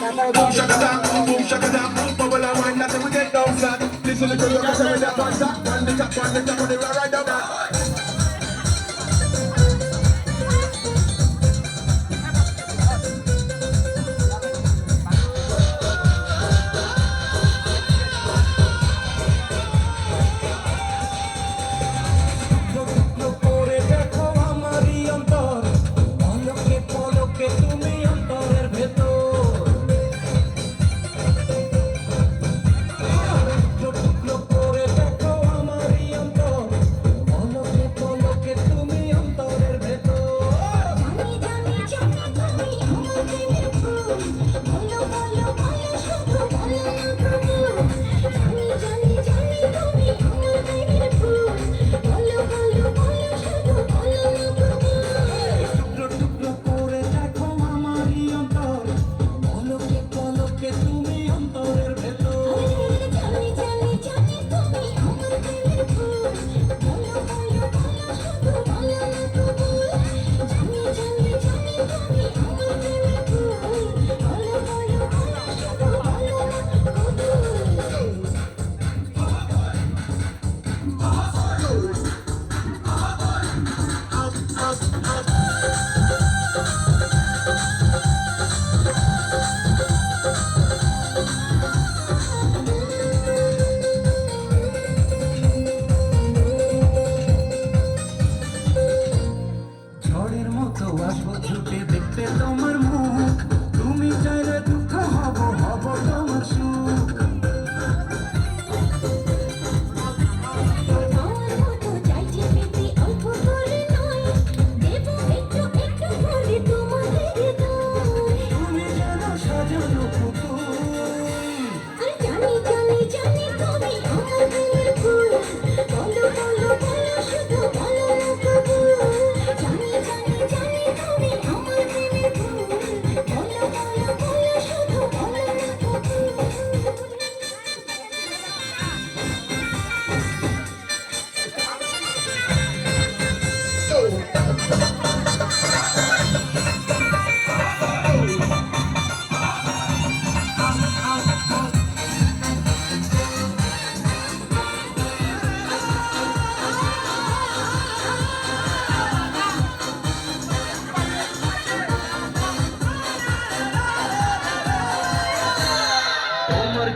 Boom shaka down, bubble and wine, that's how we get down flat. Listen to the girl, that's how we get on top, on the top, on the top, on the right down that.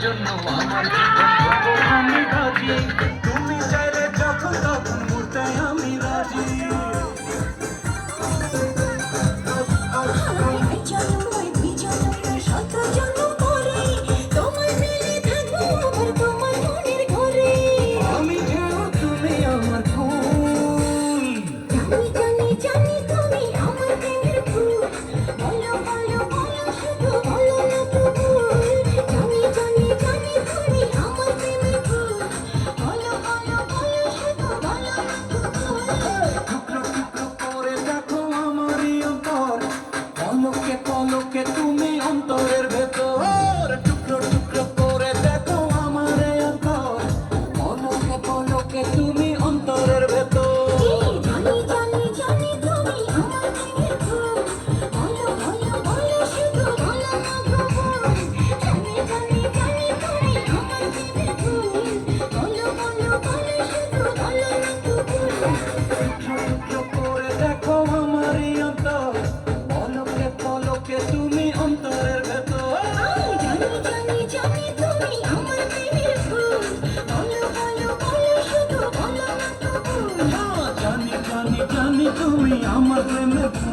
জন্য আমার জীবন আমি রাজি তুমি চাইলে যখন তখন মরতে আমি রাজি আমি যেন তুমি আমার ফুল জানি তুমি আমার প্রেমের ফুল বলো বলো বলো শুধু বলো না তবু জানি তুমি আমার প্রেমের ফুল বলো বলো বলো শুধু বলো না তবু টুকরো টুকরো করে দেখো আমারই অন্তর পলকে পলকে তুমি অন্তরের ভেতর টুকরো টুকরো করে দেখো আমারই অন্তর পলকে পলকে তুমি অন্তরের ভেতর জানি তুমি আমার প্রেমের ফুল বলো বলো বলো শুধু বলো না তবু জানি তুমি আমার প্রেমের ফুল বলো বলো বলো শুধু বলো না তবু টুকরো করে দেখো আমারই অন্তর পলকে পলকে তুমি অন্তরের ভেতর জানি তুমি আমার প্রেমের ফুল বলো বলো বলো শুধু বলো না তবু জানি তুমি আমার প্রেমের ফুল